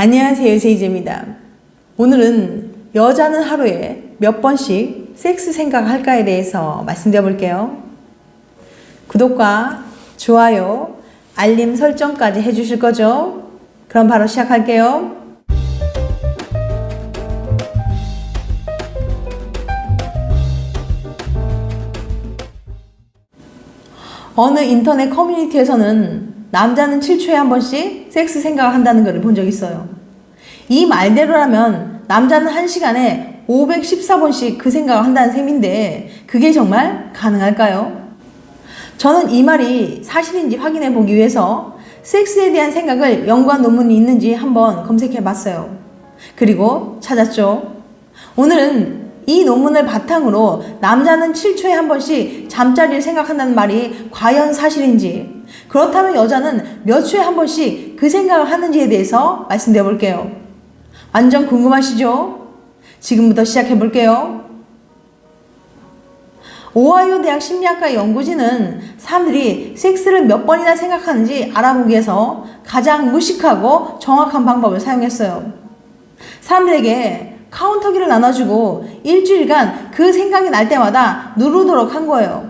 안녕하세요, 제이제입니다. 오늘은 여자는 하루에 몇 번씩 섹스 생각할까에 대해서 말씀드려 볼게요. 구독과 좋아요, 알림 설정까지 해주실 거죠? 그럼 바로 시작할게요. 어느 인터넷 커뮤니티에서는 남자는 7초에 한 번씩 섹스 생각을 한다는 것을 본 적이 있어요. 이 말대로라면 남자는 1시간에 514번씩 그 생각을 한다는 셈인데 그게 정말 가능할까요? 저는 이 말이 사실인지 확인해 보기 위해서 섹스에 대한 생각을 연구한 논문이 있는지 한번 검색해 봤어요. 그리고 찾았죠. 오늘은 이 논문을 바탕으로 남자는 7초에 한 번씩 잠자리를 생각한다는 말이 과연 사실인지, 그렇다면 여자는 몇 초에 한 번씩 그 생각을 하는지에 대해서 말씀드려 볼게요. 완전 궁금하시죠? 지금부터 시작해 볼게요. 오하이오 대학 심리학과 연구진은 사람들이 섹스를 몇 번이나 생각하는지 알아보기 위해서 가장 무식하고 정확한 방법을 사용했어요. 사람들에게 카운터기를 나눠주고 일주일간 그 생각이 날 때마다 누르도록 한 거예요.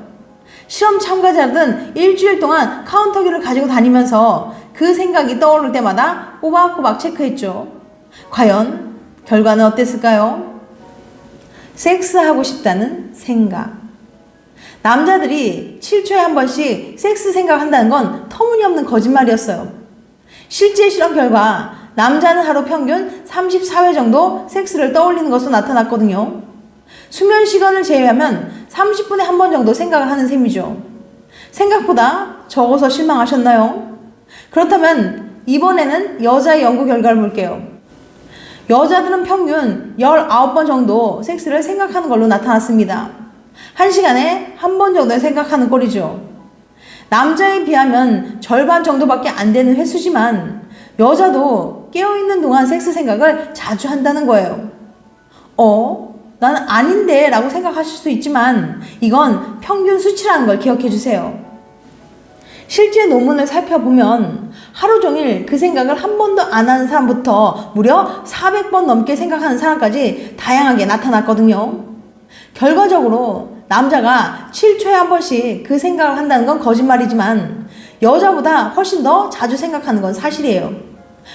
실험 참가자들은 일주일 동안 카운터기를 가지고 다니면서 그 생각이 떠오를 때마다 꼬박꼬박 체크했죠. 과연 결과는 어땠을까요? 섹스하고 싶다는 생각. 남자들이 7초에 한 번씩 섹스 생각한다는 건 터무니없는 거짓말이었어요. 실제 실험 결과 남자는 하루 평균 34회 정도 섹스를 떠올리는 것으로 나타났거든요. 수면 시간을 제외하면 30분에 한 번 정도 생각을 하는 셈이죠. 생각보다 적어서 실망하셨나요? 그렇다면 이번에는 여자의 연구 결과를 볼게요. 여자들은 평균 19번 정도 섹스를 생각하는 걸로 나타났습니다. 1시간에 한 번 정도 생각하는 꼴이죠. 남자에 비하면 절반 정도밖에 안 되는 횟수지만 여자도 깨어있는 동안 섹스 생각을 자주 한다는 거예요. 나는 아닌데 라고 생각하실 수 있지만 이건 평균 수치라는 걸 기억해 주세요. 실제 논문을 살펴보면 하루 종일 그 생각을 한 번도 안 하는 사람부터 무려 400번 넘게 생각하는 사람까지 다양하게 나타났거든요. 결과적으로 남자가 7초에 한 번씩 그 생각을 한다는 건 거짓말이지만 여자보다 훨씬 더 자주 생각하는 건 사실이에요.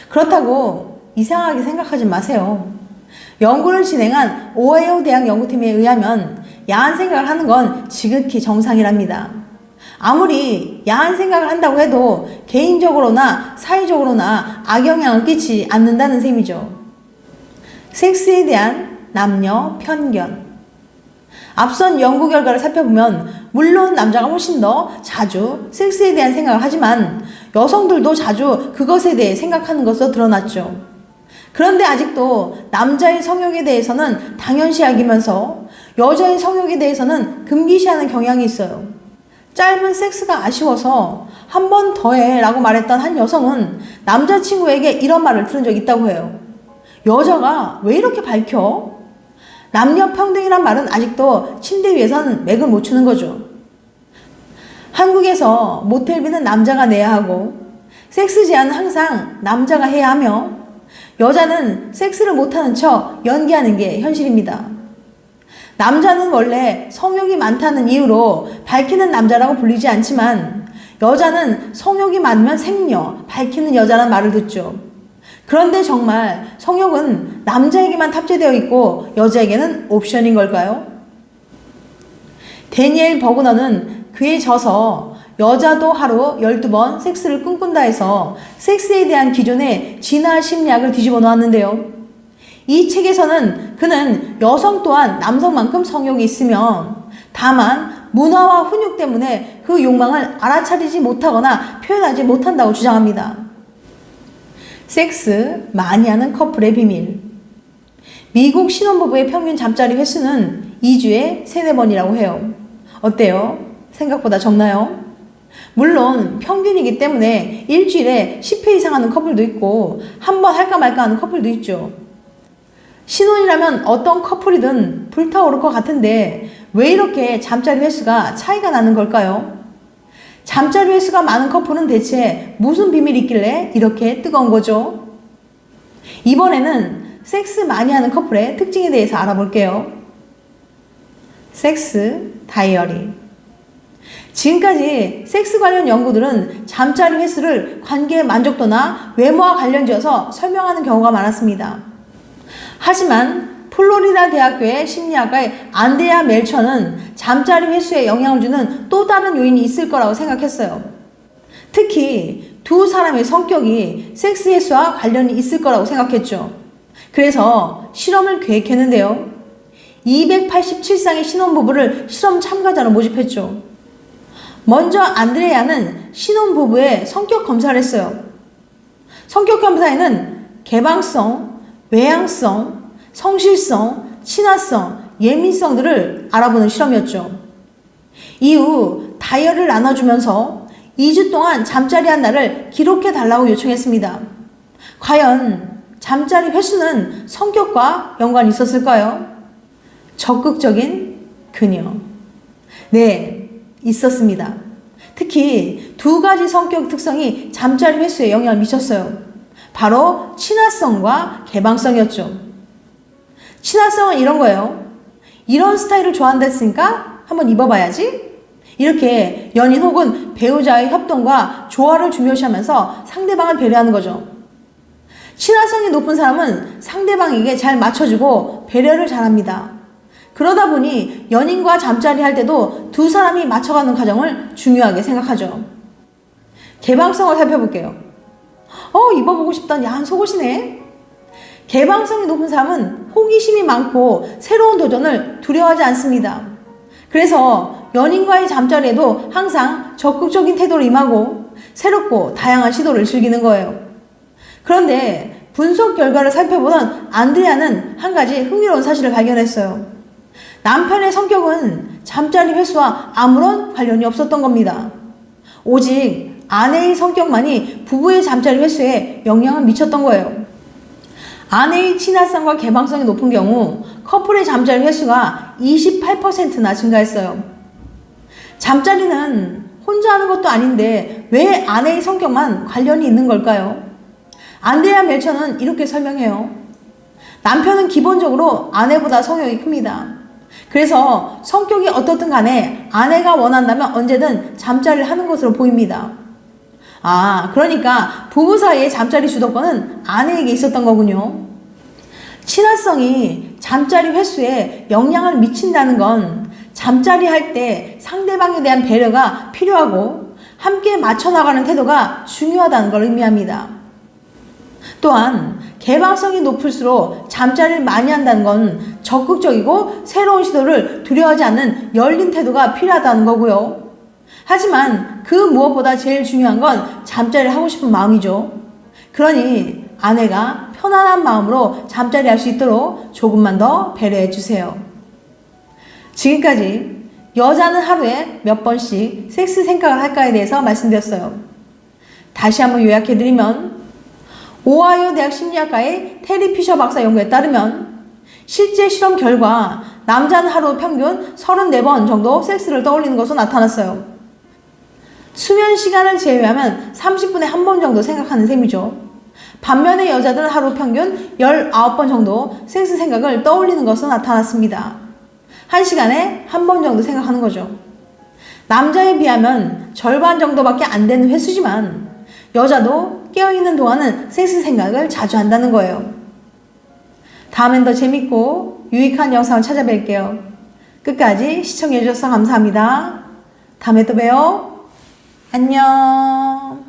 그렇다고 이상하게 생각하지 마세요. 연구를 진행한 오하이오 대학 연구팀에 의하면 야한 생각을 하는 건 지극히 정상이랍니다. 아무리 야한 생각을 한다고 해도 개인적으로나 사회적으로나 악영향을 끼치지 않는다는 셈이죠. 섹스에 대한 남녀 편견. 앞선 연구 결과를 살펴보면 물론 남자가 훨씬 더 자주 섹스에 대한 생각을 하지만 여성들도 자주 그것에 대해 생각하는 것으로 드러났죠. 그런데 아직도 남자의 성욕에 대해서는 당연시 여기면서 여자의 성욕에 대해서는 금기시하는 경향이 있어요. 짧은 섹스가 아쉬워서 한 번 더 해 라고 말했던 한 여성은 남자친구에게 이런 말을 들은 적이 있다고 해요. 여자가 왜 이렇게 밝혀? 남녀 평등이란 말은 아직도 침대 위에서는 맥을 못 추는 거죠. 한국에서 모텔비는 남자가 내야 하고 섹스 제한은 항상 남자가 해야 하며 여자는 섹스를 못하는 척 연기하는 게 현실입니다. 남자는 원래 성욕이 많다는 이유로 밝히는 남자라고 불리지 않지만 여자는 성욕이 많으면 생녀, 밝히는 여자라는 말을 듣죠. 그런데 정말 성욕은 남자에게만 탑재되어 있고 여자에게는 옵션인 걸까요? 데니엘 버그너는 그에 져서 여자도 하루 12번 섹스를 꿈꾼다 해서 섹스에 대한 기존의 진화 심리학을 뒤집어 놓았는데요. 이 책에서는 그는 여성 또한 남성만큼 성욕이 있으며 다만 문화와 훈육 때문에 그 욕망을 알아차리지 못하거나 표현하지 못한다고 주장합니다. 섹스 많이 하는 커플의 비밀. 미국 신혼부부의 평균 잠자리 횟수는 2주에 3-4번이라고 해요. 어때요? 생각보다 적나요? 물론 평균이기 때문에 일주일에 10회 이상 하는 커플도 있고 한 번 할까 말까 하는 커플도 있죠. 신혼이라면 어떤 커플이든 불타오를 것 같은데 왜 이렇게 잠자리 횟수가 차이가 나는 걸까요? 잠자리 횟수가 많은 커플은 대체 무슨 비밀이 있길래 이렇게 뜨거운 거죠? 이번에는 섹스 많이 하는 커플의 특징에 대해서 알아볼게요. 섹스 다이어리. 지금까지 섹스 관련 연구들은 잠자리 횟수를 관계의 만족도나 외모와 관련지어서 설명하는 경우가 많았습니다. 하지만 플로리다 대학교의 심리학과의 안드레아 멜처는 잠자리 횟수에 영향을 주는 또 다른 요인이 있을 거라고 생각했어요. 특히 두 사람의 성격이 섹스 횟수와 관련이 있을 거라고 생각했죠. 그래서 실험을 계획했는데요. 287쌍의 신혼부부를 실험 참가자로 모집했죠. 먼저 안드레아는 신혼부부의 성격 검사를 했어요. 성격 검사에는 개방성, 외향성, 성실성, 친화성, 예민성들을 알아보는 실험이었죠. 이후 다이어리를 나눠주면서 2주 동안 잠자리한 날을 기록해 달라고 요청했습니다. 과연 잠자리 횟수는 성격과 연관이 있었을까요? 적극적인 그녀. 네, 있었습니다. 특히 두 가지 성격 특성이 잠자리 횟수에 영향을 미쳤어요. 바로 친화성과 개방성이었죠. 친화성은 이런 거예요. 이런 스타일을 좋아한다 했으니까 한번 입어봐야지. 이렇게 연인 혹은 배우자의 협동과 조화를 중요시하면서 상대방을 배려하는 거죠. 친화성이 높은 사람은 상대방에게 잘 맞춰주고 배려를 잘합니다. 그러다 보니 연인과 잠자리 할 때도 두 사람이 맞춰가는 과정을 중요하게 생각하죠. 개방성을 살펴볼게요. 입어보고 싶던 야한 속옷이네. 개방성이 높은 사람은 호기심이 많고 새로운 도전을 두려워하지 않습니다. 그래서 연인과의 잠자리에도 항상 적극적인 태도로 임하고 새롭고 다양한 시도를 즐기는 거예요. 그런데 분석 결과를 살펴보던 안드레아는 한 가지 흥미로운 사실을 발견했어요. 남편의 성격은 잠자리 횟수와 아무런 관련이 없었던 겁니다. 오직 아내의 성격만이 부부의 잠자리 횟수에 영향을 미쳤던 거예요. 아내의 친화성과 개방성이 높은 경우 커플의 잠자리 횟수가 28%나 증가했어요. 잠자리는 혼자 하는 것도 아닌데 왜 아내의 성격만 관련이 있는 걸까요? 안드레아 멜처는 이렇게 설명해요. 남편은 기본적으로 아내보다 성욕이 큽니다. 그래서 성격이 어떻든 간에 아내가 원한다면 언제든 잠자리를 하는 것으로 보입니다. 그러니까 부부 사이의 잠자리 주도권은 아내에게 있었던 거군요. 친화성이 잠자리 횟수에 영향을 미친다는 건 잠자리 할 때 상대방에 대한 배려가 필요하고 함께 맞춰나가는 태도가 중요하다는 걸 의미합니다. 또한 개방성이 높을수록 잠자리를 많이 한다는 건 적극적이고 새로운 시도를 두려워하지 않는 열린 태도가 필요하다는 거고요. 하지만 그 무엇보다 제일 중요한 건 잠자리를 하고 싶은 마음이죠. 그러니 아내가 편안한 마음으로 잠자리 할 수 있도록 조금만 더 배려해 주세요. 지금까지 여자는 하루에 몇 번씩 섹스 생각을 할까에 대해서 말씀드렸어요. 다시 한번 요약해드리면 오하이오 대학 심리학과의 테리 피셔 박사 연구에 따르면 실제 실험 결과 남자는 하루 평균 34번 정도 섹스를 떠올리는 것으로 나타났어요. 수면 시간을 제외하면 30분에 한 번 정도 생각하는 셈이죠. 반면에 여자들은 하루 평균 19번 정도 섹스 생각을 떠올리는 것으로 나타났습니다. 1시간에 한 번 정도 생각하는 거죠. 남자에 비하면 절반 정도밖에 안 되는 횟수지만 여자도 깨어있는 동안은 섹스 생각을 자주 한다는 거예요. 다음엔 더 재밌고 유익한 영상을 찾아뵐게요. 끝까지 시청해주셔서 감사합니다. 다음에 또 봬요. 안녕.